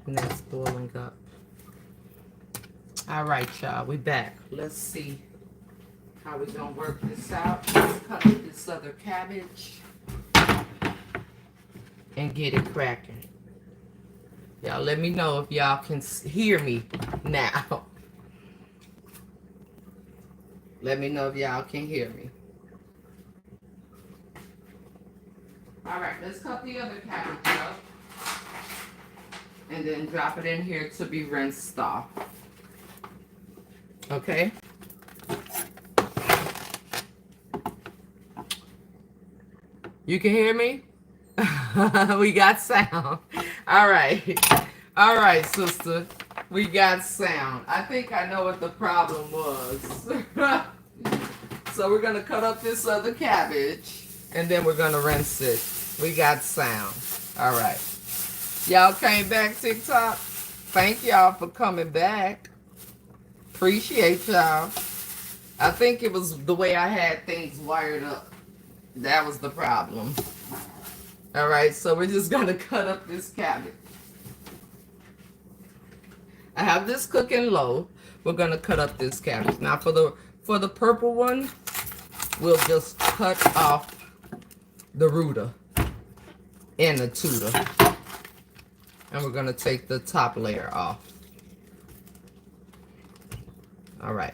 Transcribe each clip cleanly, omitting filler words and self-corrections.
And that's boiling up. All right, y'all, we back. Let's see how we gonna work this out. Let's cut up this other cabbage and get it cracking. Y'all let me know if y'all can hear me now. Let me know if y'all can hear me. All right, let's cut the other cabbage up and then drop it in here to be rinsed off. Okay? You can hear me? We got sound. All right. All right, sister. We got sound. I think I know what the problem was. So we're going to cut up this other cabbage and then we're going to rinse it. We got sound. All right. Y'all came back, TikTok? Thank y'all for coming back. Appreciate y'all. I think it was the way I had things wired up. That was the problem. All right, so we're just going to cut up this cabbage. I have this cooking low. We're going to cut up this cabbage. Now for the purple one, we'll just cut off the rooter and the tutor. And we're going to take the top layer off. All right.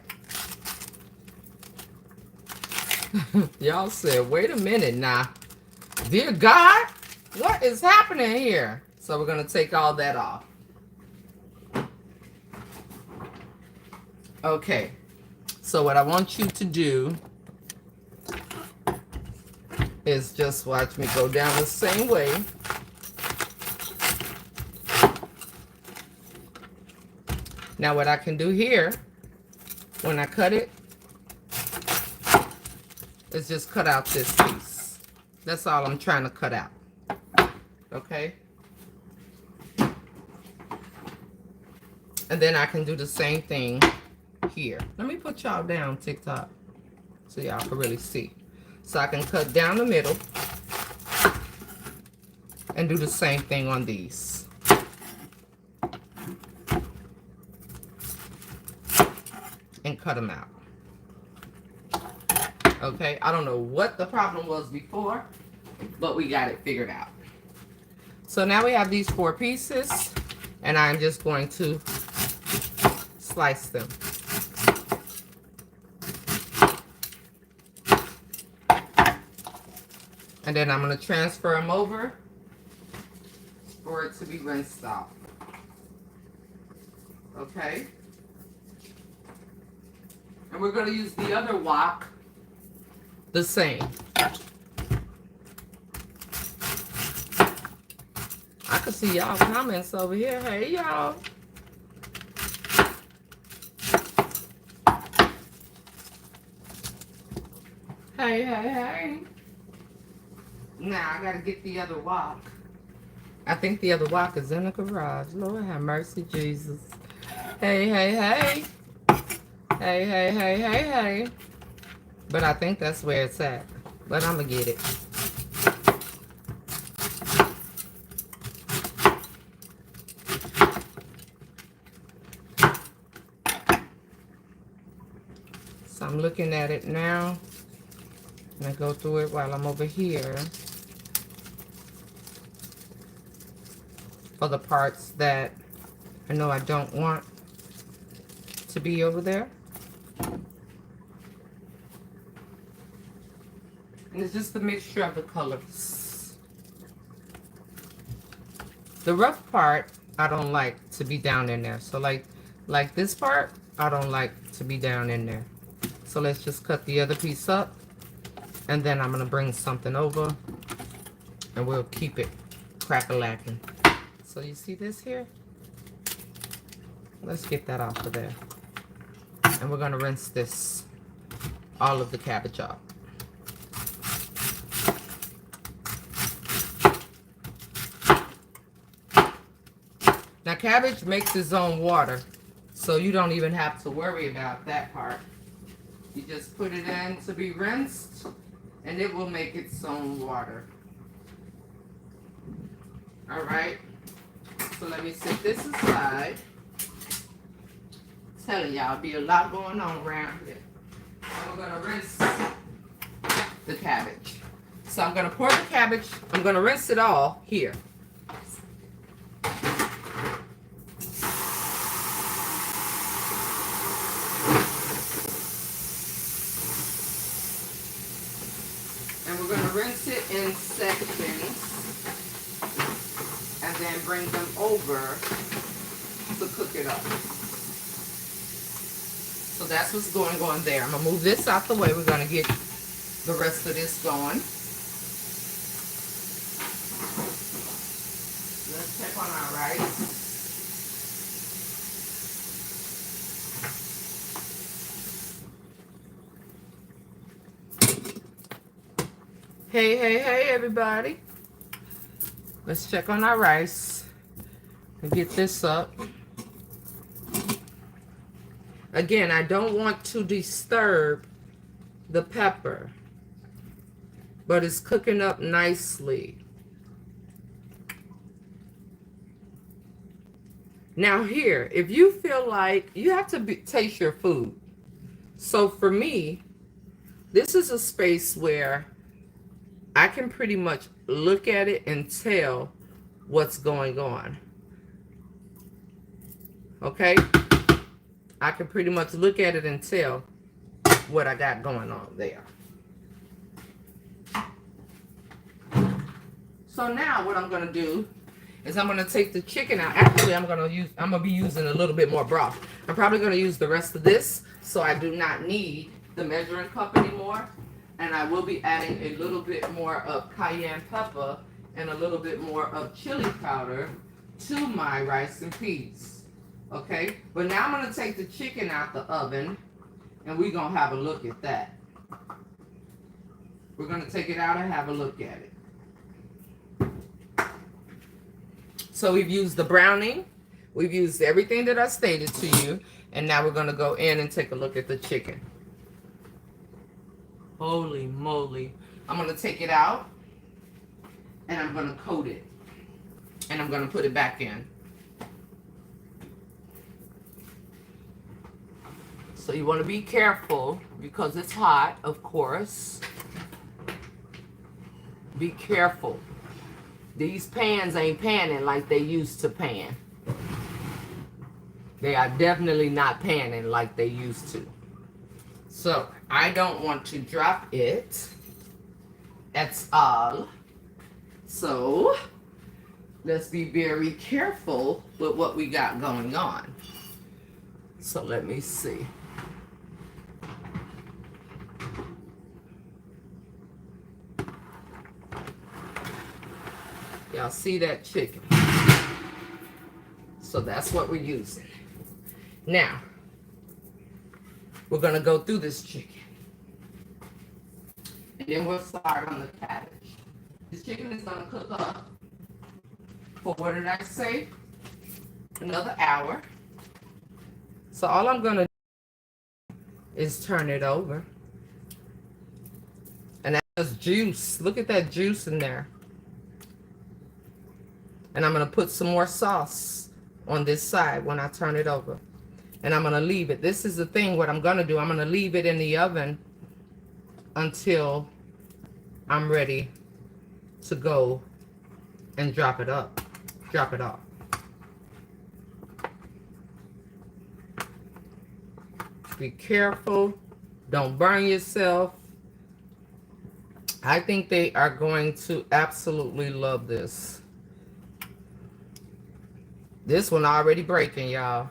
Y'all said, wait a minute now. Dear God, what is happening here? So we're going to take all that off. Okay. So what I want you to do is just watch me go down the same way. Now what I can do here, when I cut it, is just cut out this piece. That's all I'm trying to cut out. Okay? And then I can do the same thing here. Let me put y'all down, TikTok, so y'all can really see. So I can cut down the middle and do the same thing on these. And cut them out. Okay, I don't know what the problem was before, but we got it figured out. So now we have these 4 pieces, and I'm just going to slice them. And then I'm going to transfer them over for it to be rinsed off. Okay? And we're going to use the other wok the same. I can see y'all comments over here. Hey, y'all. Hey, hey, hey. Now, I got to get the other wok. I think the other wok is in the garage. Lord have mercy, Jesus. Hey, hey, hey. Hey, hey, hey, hey, hey. But I think that's where it's at. But I'm going to get it. So I'm looking at it now. And I go through it while I'm over here. For the parts that I know I don't want to be over there. And it's just a mixture of the colors. The rough part, I don't like to be down in there. So like this part, I don't like to be down in there. So let's just cut the other piece up. And then I'm going to bring something over. And we'll keep it crack-a-lacking. So you see this here? Let's get that off of there. And we're going to rinse this, all of the cabbage off. Now cabbage makes its own water, so you don't even have to worry about that part. You just put it in to be rinsed, and it will make its own water. All right. So let me set this aside. Telling y'all, be a lot going on around here. And we're gonna rinse the cabbage. So I'm gonna pour the cabbage. I'm gonna rinse it all here. And we're gonna rinse it in sections, and then bring them over to cook it up. So that's what's going on there. I'm going to move this out the way. We're going to get the rest of this going. Let's check on our rice. Hey, hey, hey, everybody. Let's check on our rice and get this up. Again, I don't want to disturb the pepper, but it's cooking up nicely. Now here, if you feel like you have to taste your food. So for me, this is a space where I can pretty much look at it and tell what's going on. Okay? I can pretty much look at it and tell what I got going on there. So now what I'm going to do is I'm going to take the chicken out. Actually, I'm going to be using a little bit more broth. I'm probably going to use the rest of this, so I do not need the measuring cup anymore. And I will be adding a little bit more of cayenne pepper and a little bit more of chili powder to my rice and peas. Okay, but now I'm going to take the chicken out the oven, and we're going to have a look at that. We're going to take it out and have a look at it. So we've used the browning. We've used everything that I stated to you, and now we're going to go in and take a look at the chicken. Holy moly. I'm going to take it out, and I'm going to coat it, and I'm going to put it back in. So you want to be careful because it's hot, of course. Be careful. These pans ain't panning like they used to pan. They are definitely not panning like they used to. So I don't want to drop it. That's all. So let's be very careful with what we got going on. So let me see. Y'all see that chicken? So that's what we're using. Now, we're going to go through this chicken. And then we'll start on the cabbage. This chicken is going to cook up for, what did I say? Another hour. So all I'm going to do is turn it over. And that's juice. Look at that juice in there. And I'm going to put some more sauce on this side when I turn it over. And I'm going to leave it. This is the thing, what I'm going to do. I'm going to leave it in the oven until I'm ready to go and drop it off. Be careful. Don't burn yourself. I think they are going to absolutely love this. This one already breaking, y'all.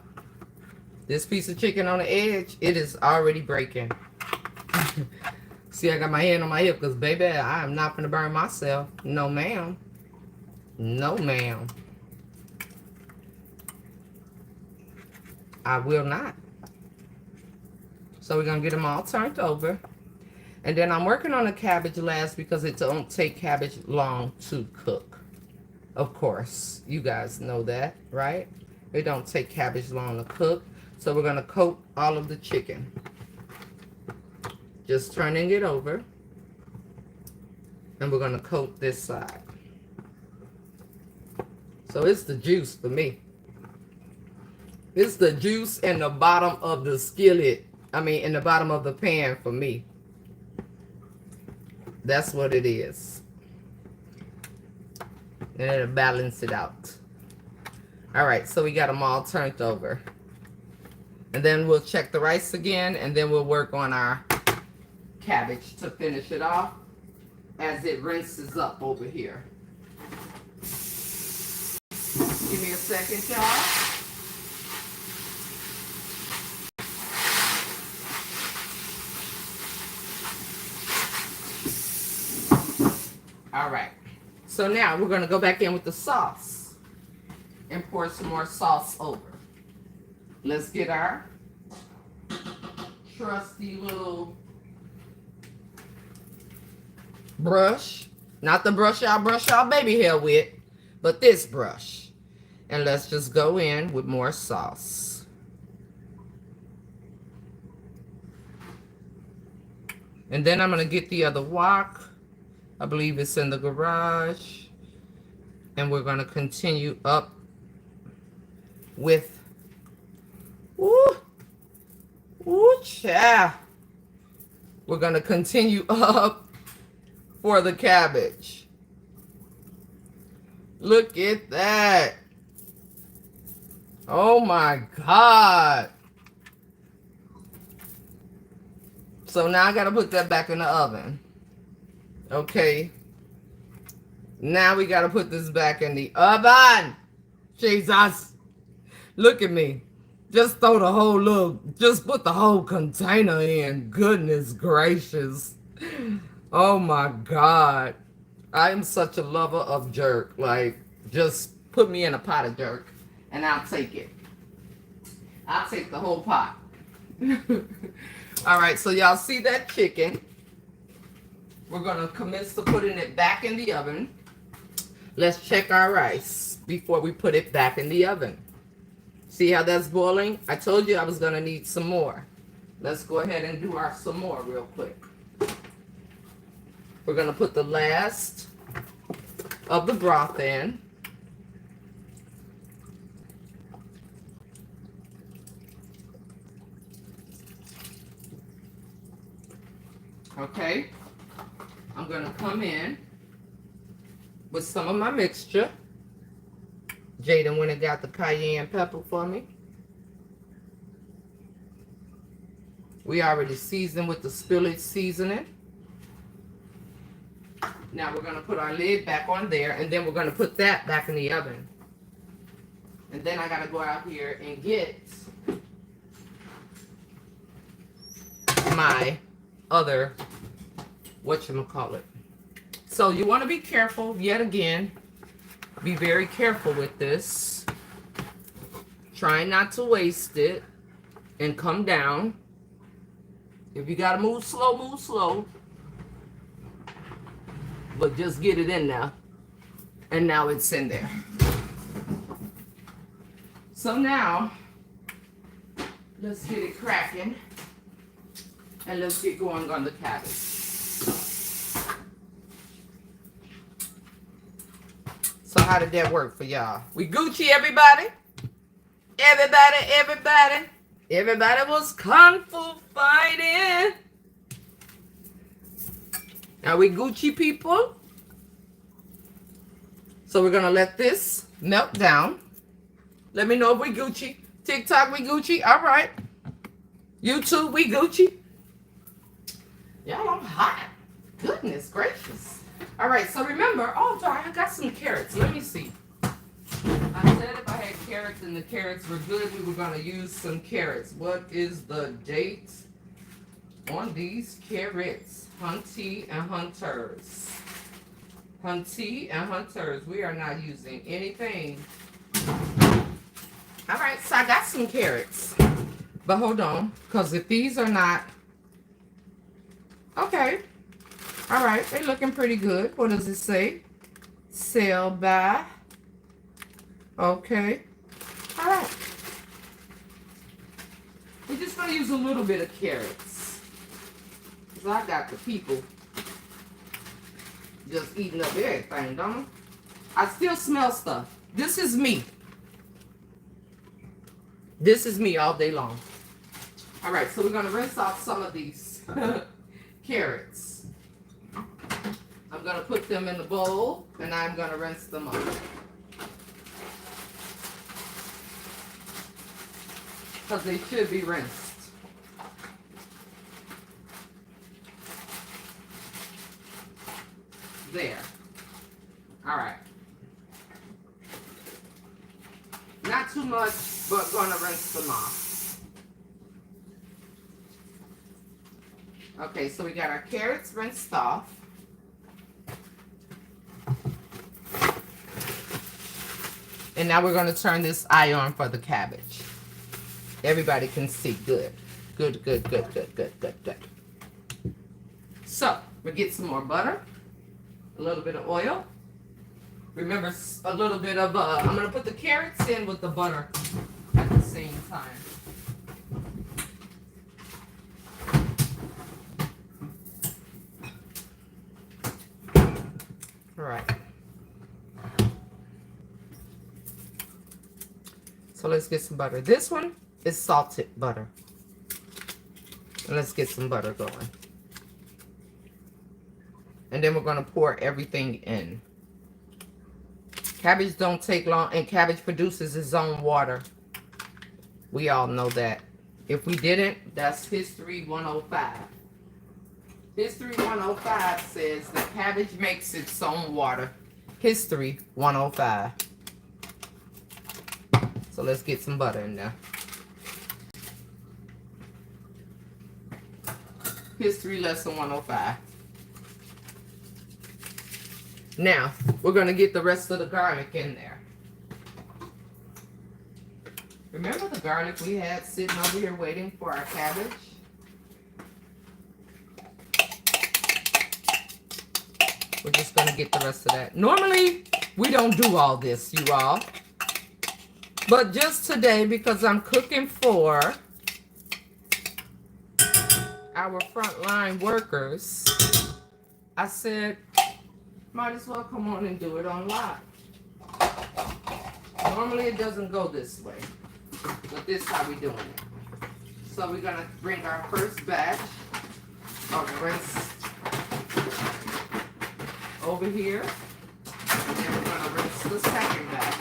This piece of chicken on the edge, it is already breaking. See, I got my hand on my hip because, baby, I am not going to burn myself. No, ma'am. No, ma'am. I will not. So we're going to get them all turned over. And then I'm working on the cabbage last because it don't take cabbage long to cook. Of course, you guys know that, right? It don't take cabbage long to cook. So we're going to coat all of the chicken. Just turning it over. And we're going to coat this side. So it's the juice for me. It's the juice in the bottom of the skillet. I mean, in the bottom of the pan for me. That's what it is. And it'll balance it out. All right, so we got them all turned over. And then we'll check the rice again, and then we'll work on our cabbage to finish it off as it rinses up over here. Give me a second, y'all. All right. So now we're going to go back in with the sauce and pour some more sauce over. Let's get our trusty little brush. Not the brush y'all brush y'all baby hair with, but this brush. And let's just go in with more sauce. And then I'm going to get the other wok. I believe it's in the garage. And we're going to continue up with, ooh, child. We're going to continue up for the cabbage. Look at that. Oh my God. So now I got to put that back in the oven. Okay. Now we got to put this back in the oven. Jesus. Look at me. Just throw the whole little, just put the whole container in. Goodness gracious. Oh my God. I am such a lover of jerk. Like, just put me in a pot of jerk and I'll take it. I'll take the whole pot. All right, so y'all see that chicken. We're going to commence to putting it back in the oven. Let's check our rice before we put it back in the oven. See how that's boiling? I told you I was going to need some more. Let's go ahead and do our some more real quick. We're going to put the last of the broth in. Okay. I'm going to come in with some of my mixture. Jaden went and got the cayenne pepper for me. We already seasoned with the spillage seasoning. Now we're going to put our lid back on there, and then we're going to put that back in the oven. And then I got to go out here and get my other, whatchamacallit. So you want to be careful, yet again, be very careful with this. Try not to waste it and come down. If you got to move slow, move slow. But just get it in there. And now it's in there. So now, let's get it cracking. And let's get going on the cabbage. So how did that work for y'all? We Gucci, everybody? Everybody was kung fu fighting. Are we Gucci, people? So we're going to let this melt down. Let me know if we Gucci. TikTok, we Gucci. All right. YouTube, we Gucci. Y'all, I'm hot. Goodness gracious. All right, so remember, oh, darn, I got some carrots. Let me see. I said if I had carrots and the carrots were good, we were going to use some carrots. What is the date on these carrots? Hunty and Hunters. Hunty and Hunters. We are not using anything. All right, so I got some carrots. But hold on, because if these are not... Okay. All right, they're looking pretty good. What does it say? Sell by. Okay. All right. We're just going to use a little bit of carrots. Because I got the people just eating up everything, don't I? I still smell stuff. This is me. This is me all day long. All right, so we're going to rinse off some of these carrots. I'm going to put them in the bowl, and I'm going to rinse them off. Because they should be rinsed. There. All right. Not too much, but going to rinse them off. Okay, so we got our carrots rinsed off. And now we're going to turn this eye on for the cabbage. Everybody can see. Good. Good, good, good, good, good, good, good. So, we'll get some more butter. A little bit of oil. Remember, a little bit of, I'm going to put the carrots in with the butter at the same time. All right. So let's get some butter. This one is salted butter. And let's get some butter going. And then we're going to pour everything in. Cabbage don't take long, and cabbage produces its own water. We all know that. If we didn't, that's History 105. History 105 says that cabbage makes its own water. History 105. So let's get some butter in there. History lesson 105. Now, we're going to get the rest of the garlic in there. Remember the garlic we had sitting over here waiting for our cabbage? We're just going to get the rest of that. Normally, we don't do all this, you all. But just today, because I'm cooking for our frontline workers, I said, might as well come on and do it on live. Normally it doesn't go this way, but this is how we're doing it. So we're gonna bring our first batch of rinse over here, and then we're gonna rinse the second batch.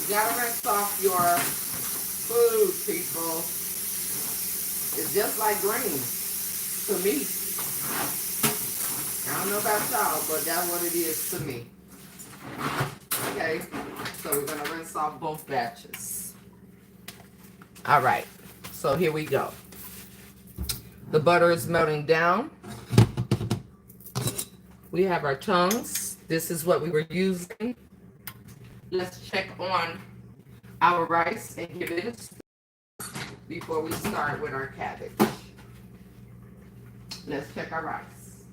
You gotta rinse off your food, people. It's just like greens to me. I don't know about y'all, but that's what it is to me. Okay, so we're gonna rinse off both batches. All right, so here we go. The butter is melting down. We have our tongues. This is what we were using. Let's check on our rice and give it a stir before we start with our cabbage. Let's check our rice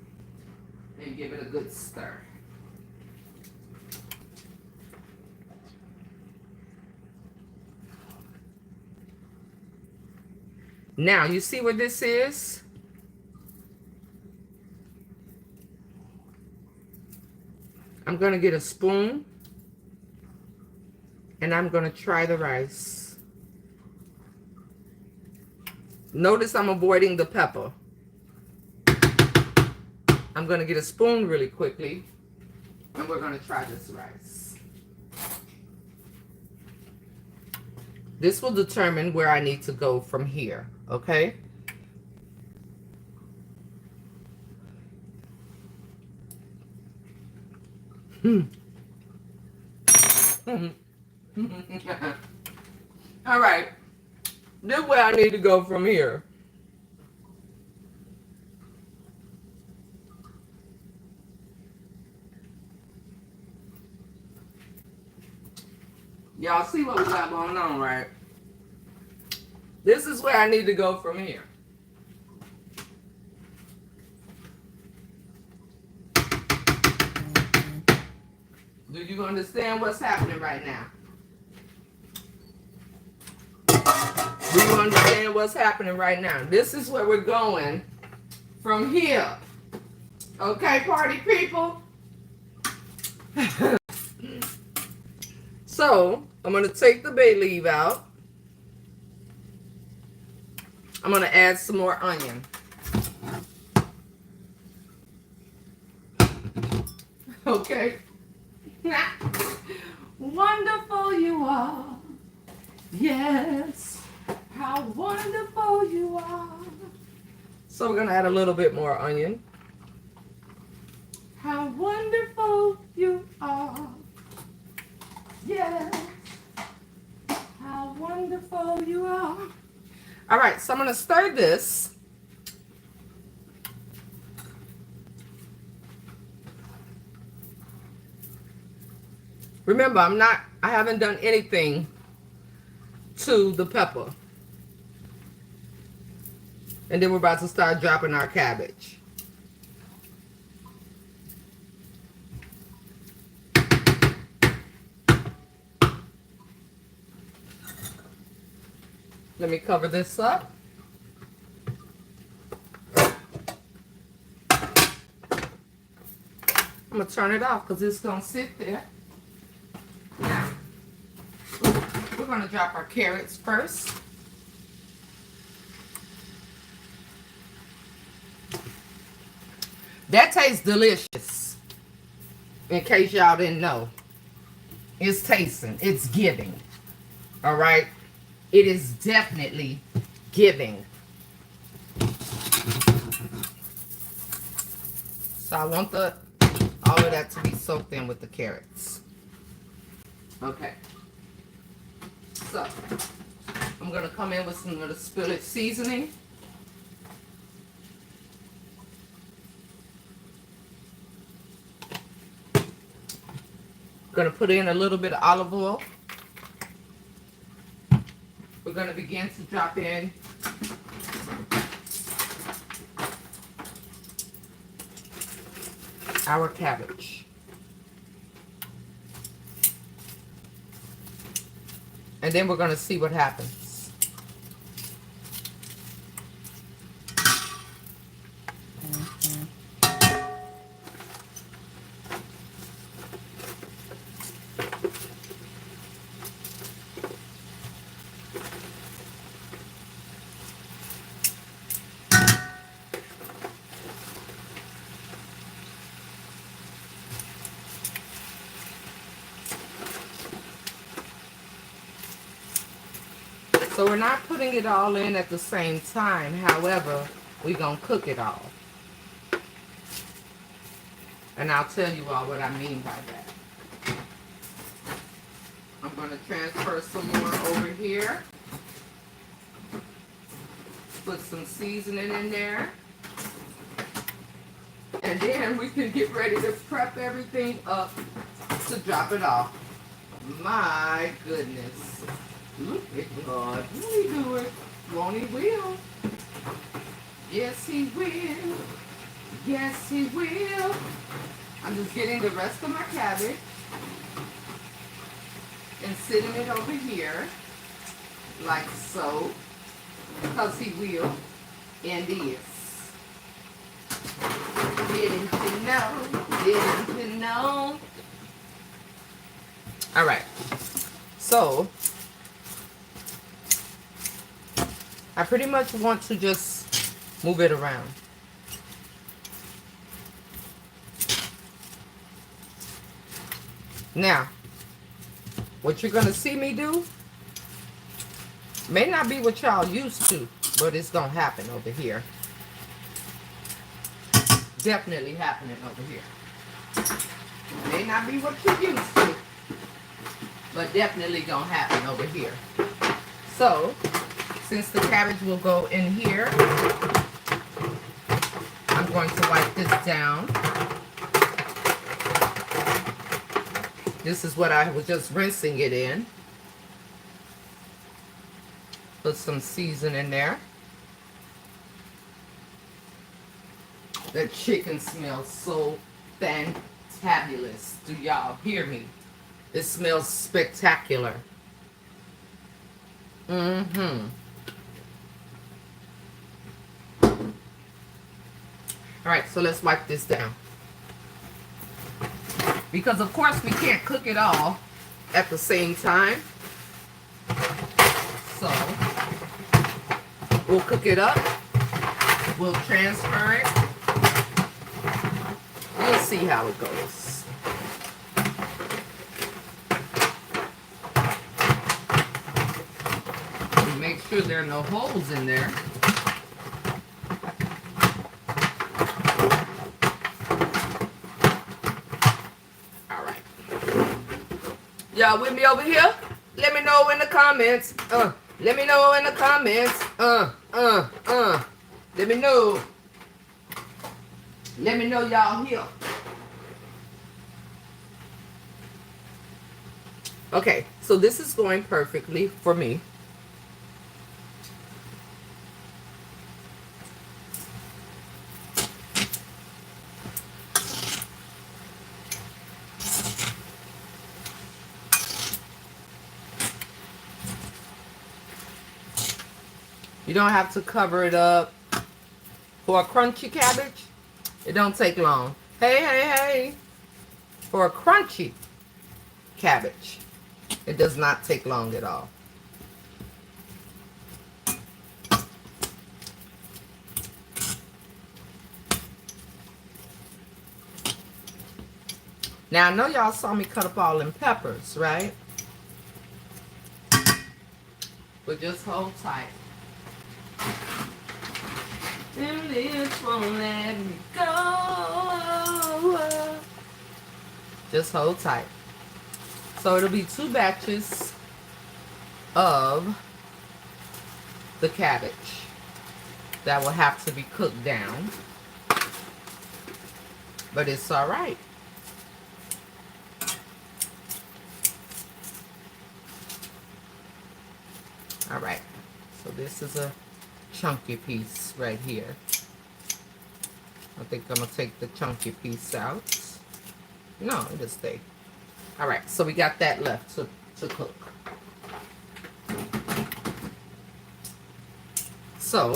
and give it a good stir. Now, you see what this is? I'm going to get a spoon and I'm going to try the rice. Notice I'm avoiding the pepper. I'm going to get a spoon really quickly and we're going to try this rice. This will determine where I need to go from here, okay? All right. This is where I need to go from here. Y'all see what we got going on, right? This is where I need to go from here. Do you understand what's happening right now? Do you understand what's happening right now? This is where we're going from here. Okay, party people? So, I'm going to take the bay leaf out. I'm going to add some more onion. Okay. Wonderful you are. Yes. How wonderful you are. So we're going to add a little bit more onion. How wonderful you are. Yes. How wonderful you are. All right, so I'm going to stir this. Remember, I haven't done anything to the pepper. And then we're about to start dropping our cabbage. Let me cover this up. I'm going to turn it off because it's going to sit there. Now, we're going to drop our carrots first. That tastes delicious. In case y'all didn't know. It's tasting. It's giving. All right? It is definitely giving. So I want all of that to be soaked in with the carrots. Okay. So I'm going to come in with some of the spillage seasoning. Going to put in a little bit of olive oil. We're going to begin to drop in our cabbage. And then we're going to see what happens. So we're not putting it all in at the same time. However, we're going to cook it all. And I'll tell you all what I mean by that. I'm going to transfer some more over here. Put some seasoning in there. And then we can get ready to prep everything up to drop it off. My goodness. Look at God. Won't he do it? Won't he will? Yes, he will. Yes, he will. I'm just getting the rest of my cabbage and sitting it over here like so, because he will and is. Didn't you know? Didn't you know? All right. So I pretty much want to just move it around. Now, what you're going to see me do may not be what y'all used to, but it's going to happen over here. Definitely happening over here. May not be what you used to, but definitely going to happen over here. So, since the cabbage will go in here, I'm going to wipe this down. This is what I was just rinsing it in. Put some seasoning in there. That chicken smells so fantabulous. Do y'all hear me? It smells spectacular. All right, so let's wipe this down. Because of course we can't cook it all at the same time. So we'll cook it up. We'll transfer it. We'll see how it goes. Make sure there are no holes in there. All right. Y'all with me over here? Let me know in the comments. Let me know in the comments. Let me know. Let me know y'all here. Okay, so this is going perfectly for me. You don't have to cover it up. For a crunchy cabbage, it don't take long. Hey. For a crunchy cabbage, it does not take long at all. Now, I know y'all saw me cut up all them peppers, right? But just hold tight. Them lips won't let me go. Just hold tight. So it'll be 2 batches of the cabbage that will have to be cooked down. But it's all right. All right. So this is a chunky piece right here. I think I'm gonna take the chunky piece out. No, it'll stay. All right, so we got that left to cook. So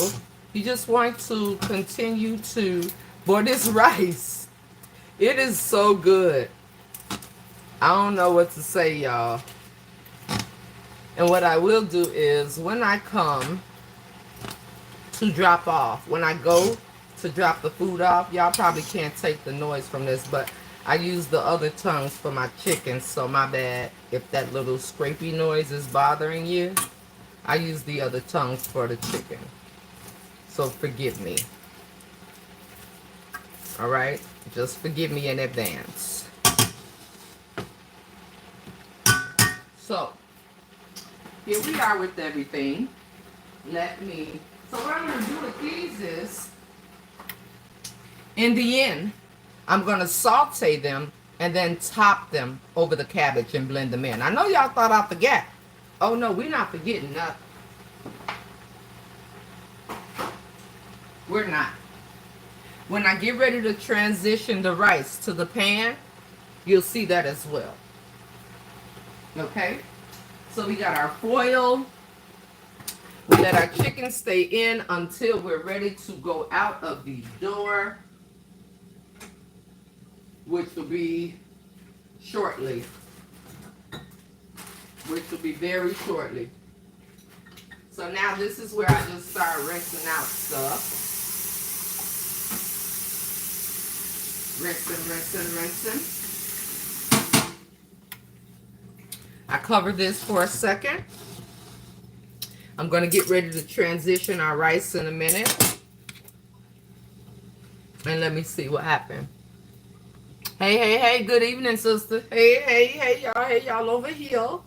you just want to continue to boil this rice. It is so good. I don't know what to say, y'all. And what I will do is when I come to drop off, when I go to drop the food off, y'all probably can't take the noise from this, but I use the other tongues for my chicken, so my bad if that little scrapey noise is bothering you. I use the other tongues for the chicken, so forgive me. All right, just forgive me in advance. So here we are with everything. So what I'm going to do with these is, in the end, I'm going to saute them and then top them over the cabbage and blend them in. I know y'all thought I forgot. Oh no, we're not forgetting nothing. We're not. When I get ready to transition the rice to the pan, you'll see that as well. Okay? So we got our foil. We let our chicken stay in until we're ready to go out of the door, which will be shortly. Which will be very shortly. So now this is where I just start rinsing out stuff. Rinsing. I cover this for a second. I'm going to get ready to transition our rice in a minute. And let me see what happened. Hey, good evening, sister. Hey, y'all over here.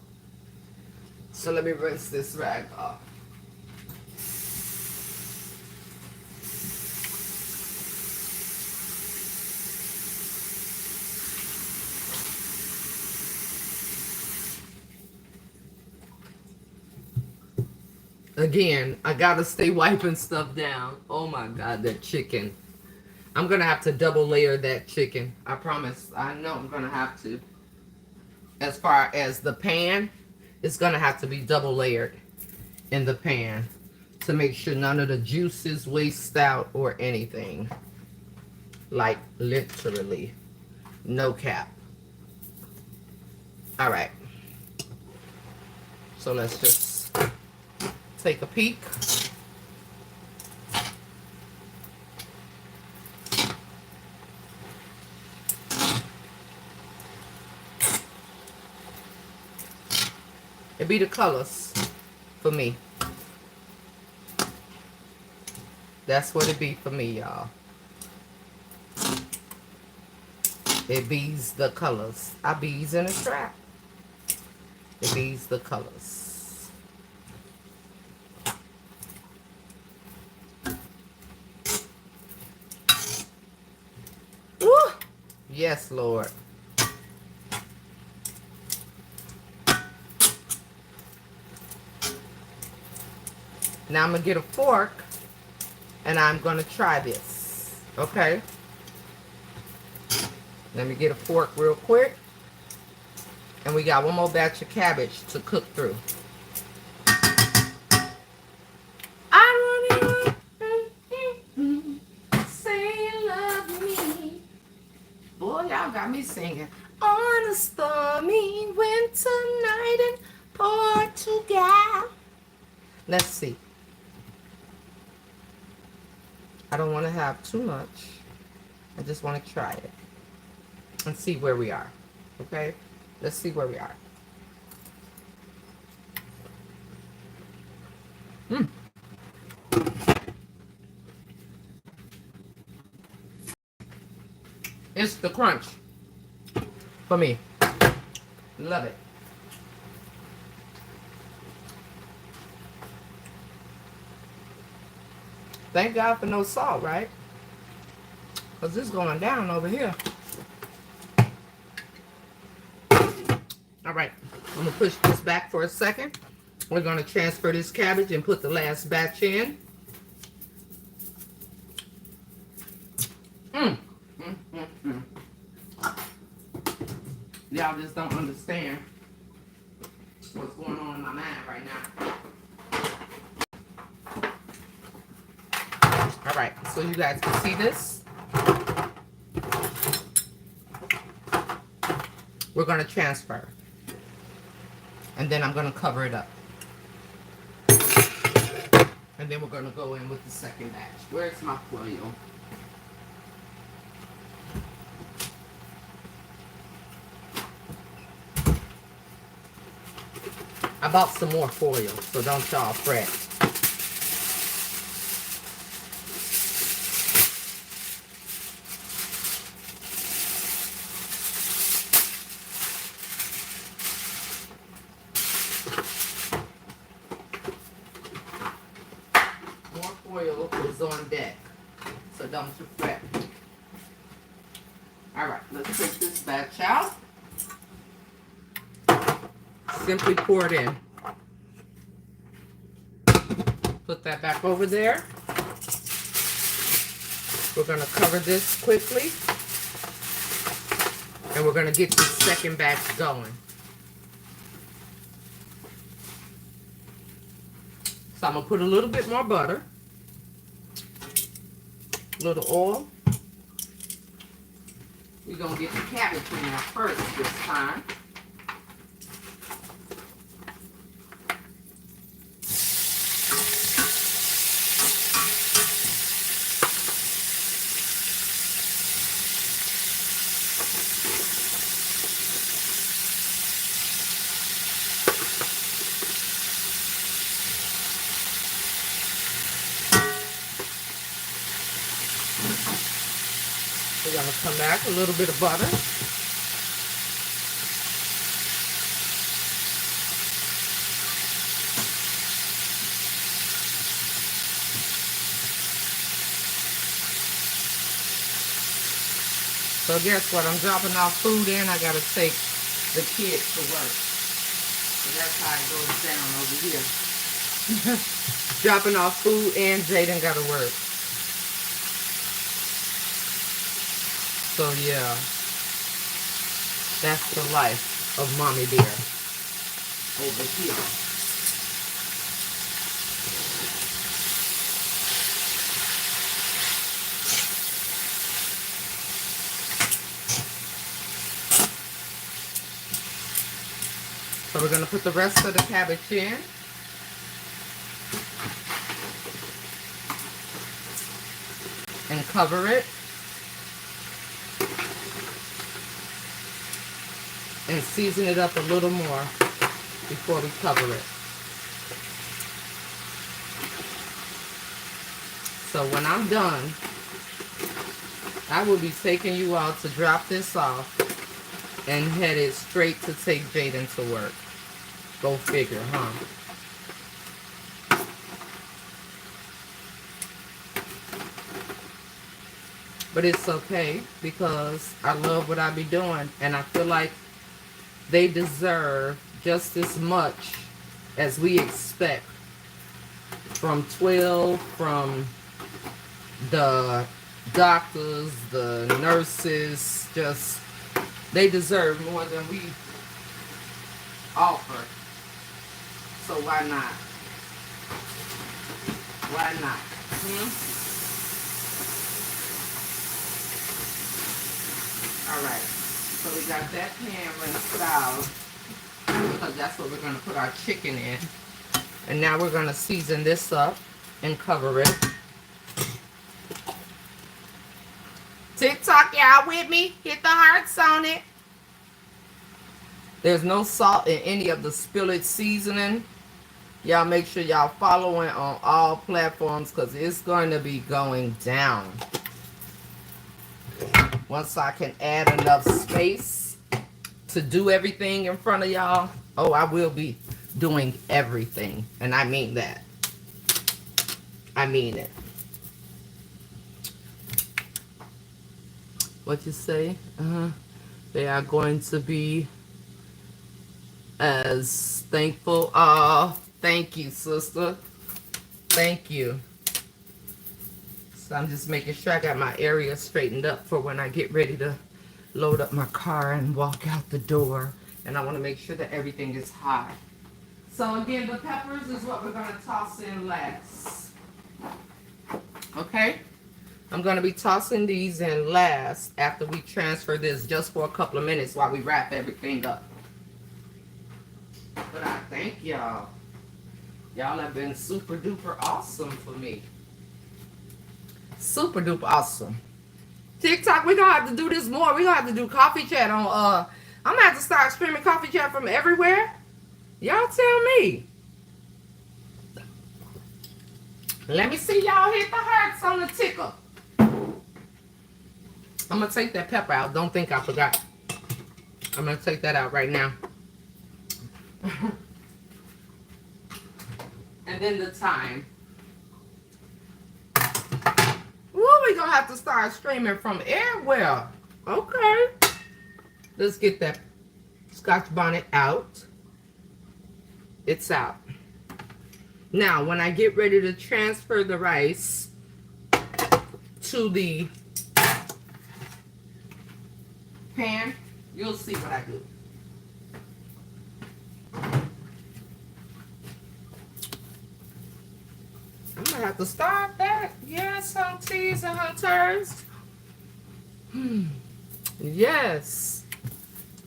So let me rinse this rag off. Again, I gotta stay wiping stuff down. Oh my God, that chicken. I'm gonna have to double layer that chicken. I promise. I know I'm gonna have to. As far as the pan, it's gonna have to be double layered in the pan to make sure none of the juices waste out or anything. Like literally. No cap. All right. So let's just take a peek. It be the colors for me. That's what it be for me, y'all. It bees the colors. I bees in a trap. It bees the colors. Woo! Yes, Lord. Now I'm going to get a fork and I'm going to try this. Okay? Let me get a fork real quick. And we got one more batch of cabbage to cook through. I don't even say you love me. Boy, y'all got me singing. On a stormy winter night in Portugal. Let's see. I don't want to have too much. I just want to try it and see where we are. Okay? Let's see where we are. It's the crunch for me. Love it. Thank God for no salt, right? Because this is going down over here. All right. I'm going to push this back for a second. We're going to transfer this cabbage and put the last batch in. Y'all just don't understand what's going on in my mind right now. All right, so you guys can see this. We're going to transfer. And then I'm going to cover it up. And then we're going to go in with the second batch. Where's my foil? I bought some more foil, so don't y'all fret. More foil is on deck, so don't you fret. All right, let's take this batch out. Simply pour it in. Put that back over there. We're going to cover this quickly. And we're going to get this second batch going. So I'm going to put a little bit more butter. A little oil. We're going to get the cabbage in there first this time. We're going to come back, a little bit of butter. So guess what? I'm dropping off food in. I got to take the kids to work. So that's how it goes down over here. Dropping off food and Jaden got to work. So yeah, that's the life of Mommy Bear over here. So we're going to put the rest of the cabbage in. And cover it. And season it up a little more before we cover it. So when I'm done, I will be taking you all to drop this off and headed straight to take Jaden to work. Go figure, huh? But it's okay because I love what I be doing, and I feel like they deserve just as much as we expect from 12, from the doctors, the nurses. Just, they deserve more than we offer. So why not? Why not? All right, so we got that pan rinsed out because that's what we're going to put our chicken in. And now we're going to season this up and cover it. TikTok, y'all with me? Hit the hearts on it. There's no salt in any of the spillage seasoning. Y'all make sure y'all following on all platforms because it's going to be going down. Once I can add enough space to do everything in front of y'all, oh, I will be doing everything. And I mean that. I mean it. What you say? They are going to be as thankful. Oh, thank you, sister. Thank you. So I'm just making sure I got my area straightened up for when I get ready to load up my car and walk out the door. And I want to make sure that everything is hot. So again, the peppers is what we're going to toss in last. Okay? I'm going to be tossing these in last after we transfer this just for a couple of minutes while we wrap everything up. But I thank y'all. Y'all have been super duper awesome for me. Super duper awesome. TikTok, we're going to have to do this more. We're going to have to do coffee chat on, I'm going to have to start streaming coffee chat from everywhere. Y'all tell me. Let me see y'all hit the hearts on the ticker. I'm going to take that pepper out. Don't think I forgot. I'm going to take that out right now. And then the time. Woo, we're going to have to start streaming from everywhere. Okay. Let's get that Scotch bonnet out. It's out. Now, when I get ready to transfer the rice to the pan, you'll see what I do. I'm gonna have to start that. Yes, hunties and hunters. Yes.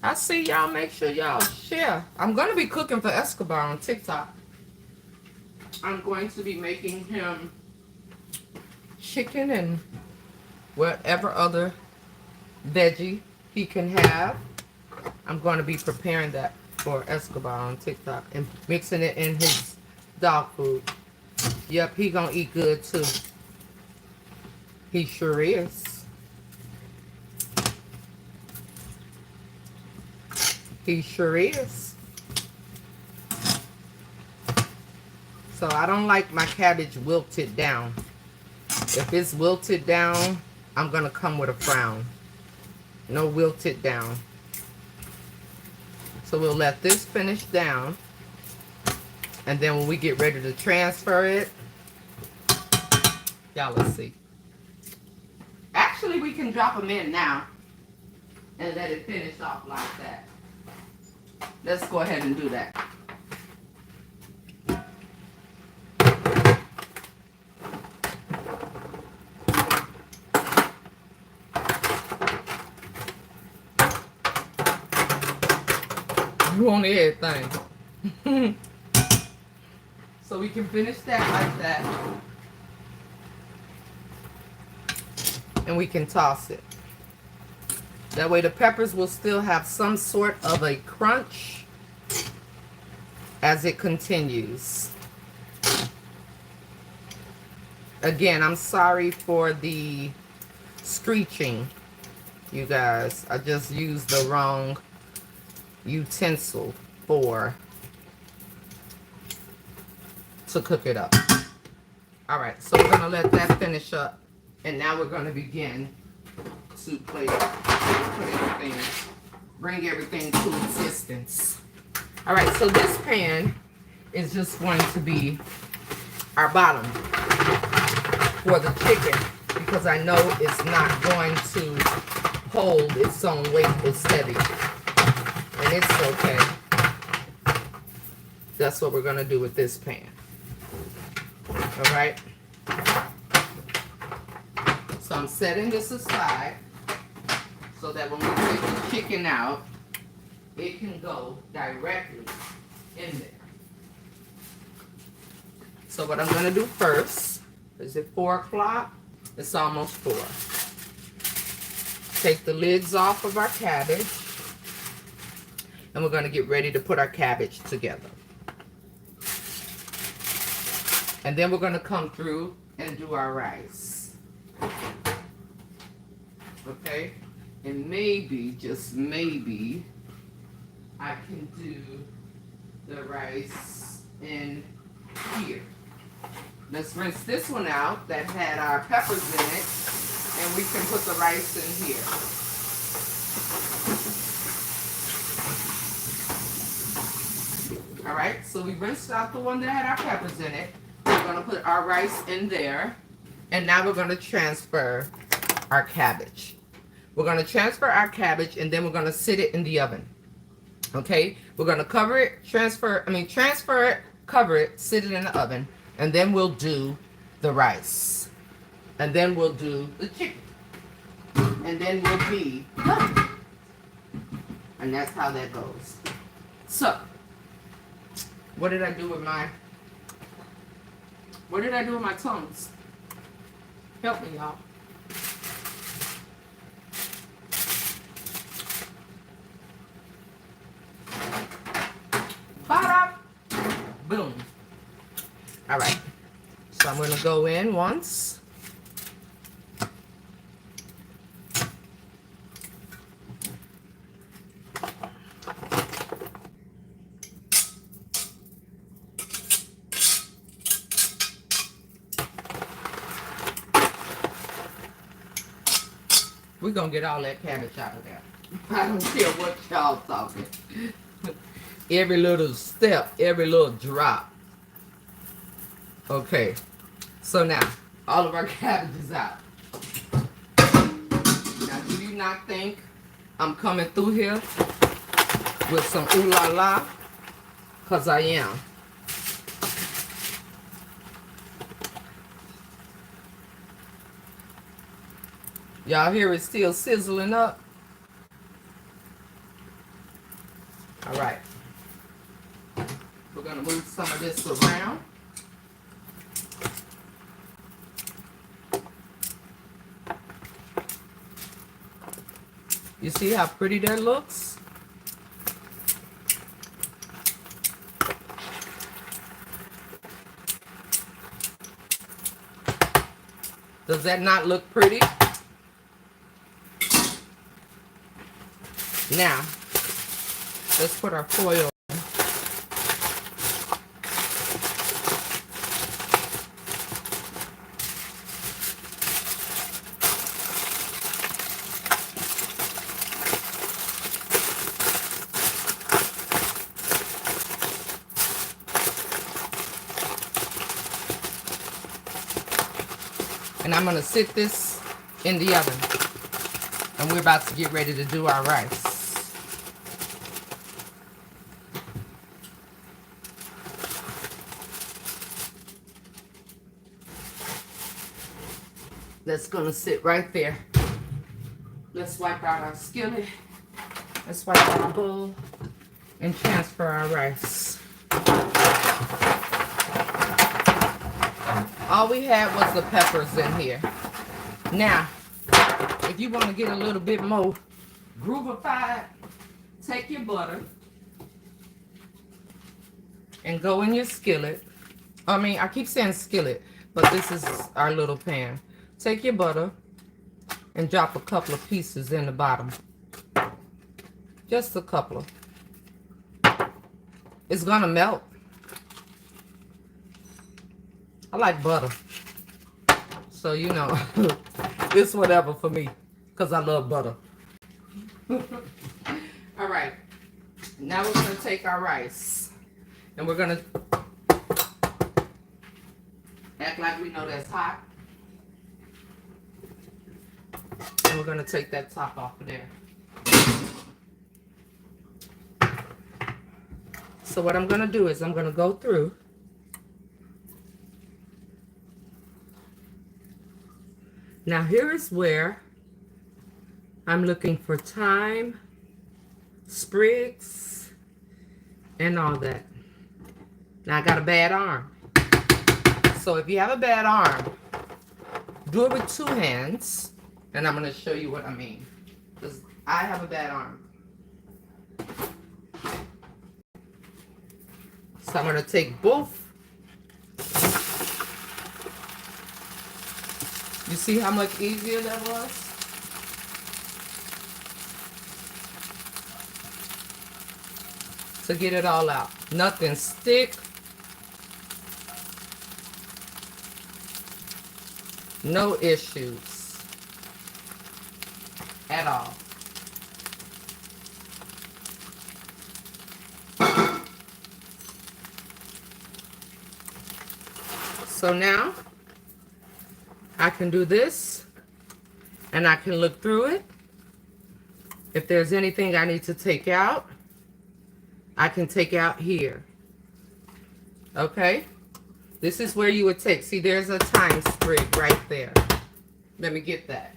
I see y'all. Make sure y'all share. I'm gonna be cooking for Escobar on TikTok. I'm going to be making him chicken and whatever other veggie he can have. I'm going to be preparing that for Escobar on TikTok and mixing it in his dog food. Yep, he gonna eat good too. He sure is. He sure is. So I don't like my cabbage wilted down. If it's wilted down, I'm gonna come with a frown. No wilted down. So we'll let this finish down. And then when we get ready to transfer it, y'all let's see. Actually, we can drop them in now and let it finish off like that. Let's go ahead and do that. want everything. So we can finish that like that. And we can toss it. That way the peppers will still have some sort of a crunch as it continues. Again, I'm sorry for the screeching, you guys. I just used the wrong utensil to cook it up. Alright, so we're going to let that finish up. And now we're going to begin to bring everything to existence. Alright, so this pan is just going to be our bottom for the chicken, because I know it's not going to hold its own weight. It's heavy. And it's okay. That's what we're going to do with this pan. Alright? So I'm setting this aside so that when we take the chicken out, it can go directly in there. So what I'm going to do first, is it 4 o'clock? It's almost 4. Take the lids off of our cabbage, and we're going to get ready to put our cabbage together. And then we're going to come through and do our rice. Okay? And maybe, just maybe, I can do the rice in here. Let's rinse this one out that had our peppers in it, and we can put the rice in here. Alright, so we rinsed out the one that had our peppers in it. We're going to put our rice in there, and now we're going to transfer our cabbage. We're going to transfer our cabbage, and then we're going to sit it in the oven. Okay? We're going to cover it, transfer it, cover it, sit it in the oven, and then we'll do the rice. And then we'll do the chicken. And then we'll be done. And that's how that goes. So, what did I do with my tongues? Help me, y'all. Ba-da! Boom. All right. So I'm going to go in once. We're going to get all that cabbage out of there. I don't care what y'all talking. Every little step, every little drop. Okay. So now, all of our cabbage is out. Now, do you not think I'm coming through here with some ooh la la? Because I am. Y'all hear it still sizzling up? All right. We're going to move some of this around. You see how pretty that looks? Does that not look pretty? Now, let's put our foil. And I'm going to sit this in the oven. And we're about to get ready to do our rice. That's going to sit right there. Let's wipe out our skillet. Let's wipe out our bowl. and transfer our rice. All we had was the peppers in here. Now, if you want to get a little bit more groovified, take your butter and go in your skillet. I mean, I keep saying skillet, but this is our little pan. Take your butter and drop a couple of pieces in the bottom. Just a couple. It's gonna melt. I like butter. So, you know, it's whatever for me, because I love butter. All right. Now we're going to take our rice, and we're going to act like we know that's hot. And we're going to take that top off of there. So what I'm going to do is I'm going to go through. Now here is where I'm looking for thyme, sprigs, and all that. Now I got a bad arm. So if you have a bad arm, do it with 2 hands. And I'm going to show you what I mean. Because I have a bad arm. So I'm going to take both. You see how much easier that was? To get it all out. Nothing stick. No issues at all. So now I can do this, and I can look through it. If there's anything I need to take out, I can take out here. Okay? This is where you would take. See, there's a thyme sprig right there. Let me get that.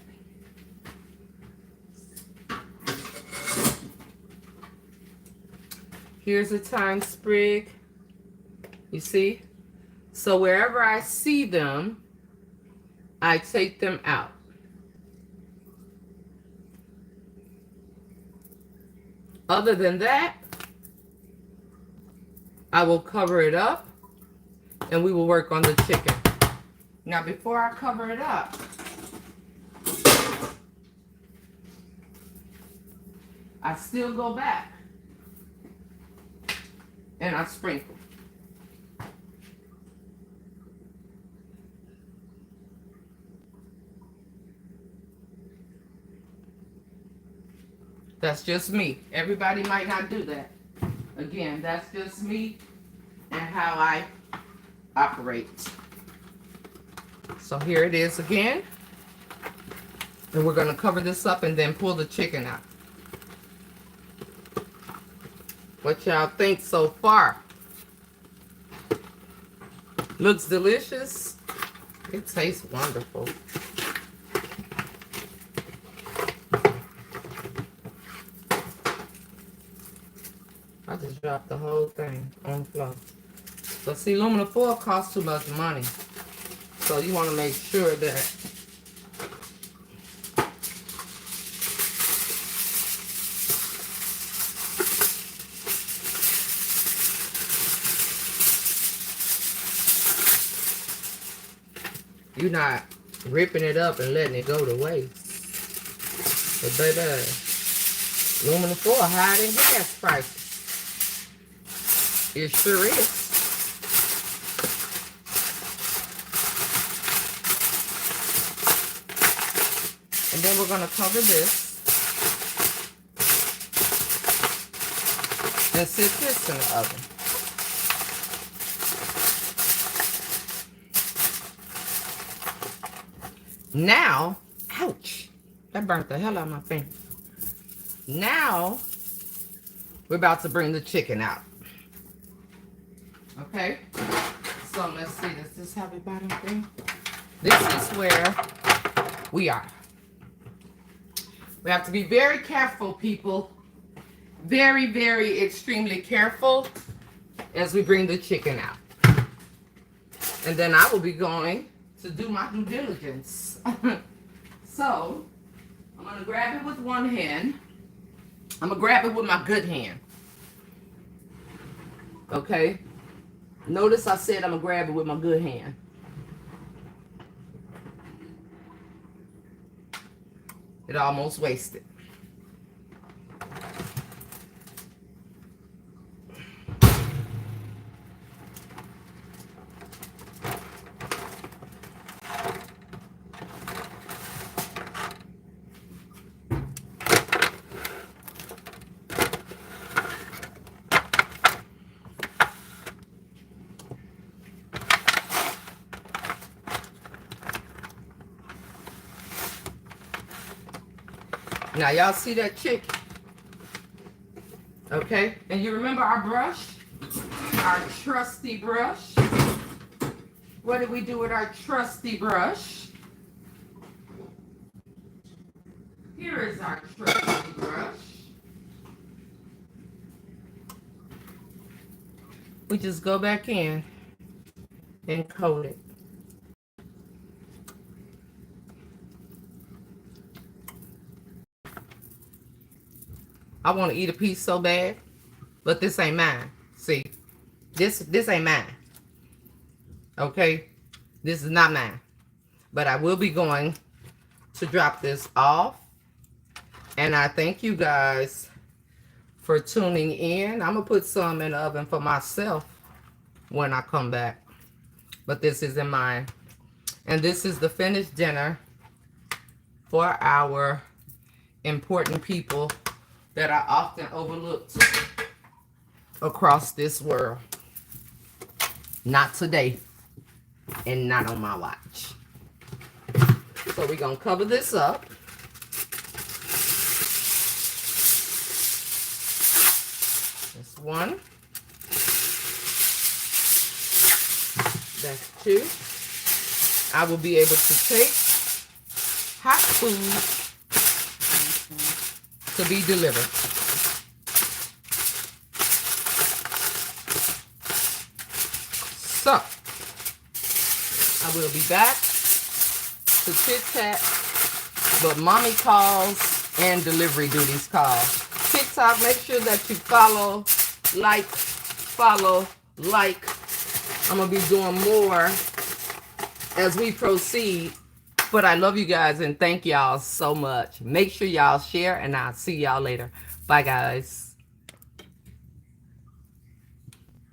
Here's a thyme sprig. You see? So wherever I see them, I take them out. Other than that, I will cover it up and we will work on the chicken. Now, before I cover it up, I still go back and I sprinkle. That's just me. Everybody might not do that. Again, that's just me and how I operate. So here it is again. And we're going to cover this up and then pull the chicken out. What y'all think so far? Looks delicious. It tastes wonderful. I just dropped the whole thing on the floor. So see, aluminum foil costs too much money. So you want to make sure that you're not ripping it up and letting it go to waste. But baby, aluminum foil higher than gas prices. It sure is. And then we're going to cover this and sit this in the oven. Now, ouch, that burnt the hell out of my finger. Now, we're about to bring the chicken out. Okay, so let's see, does this have a bottom thing? This is where we are. We have to be very careful, people, very, very extremely careful as we bring the chicken out. And then I will be going to do my due diligence. So, I'm going to grab it with one hand. I'm going to grab it with my good hand. Okay? Notice I said I'm going to grab it with my good hand. It almost wasted. Now y'all see that chicken? Okay, and you remember our brush? Our trusty brush? What did we do with our trusty brush? Here is our trusty brush. We just go back in and coat it. I want to eat a piece so bad, but this ain't mine. See, this ain't mine. Okay, this is not mine. But I will be going to drop this off. And I thank you guys for tuning in. I'm going to put some in the oven for myself when I come back. But this isn't mine. And this is the finished dinner for our important people that are often overlooked across this world. Not today, and not on my watch. So we're going to cover this up. That's one. That's two. I will be able to take hot food to be delivered. So, I will be back to chit chat, but mommy calls and delivery duties call. TikTok, make sure that you follow, like. I'm going to be doing more as we proceed. But I love you guys and thank y'all so much. Make sure y'all share and I'll see y'all later. Bye, guys.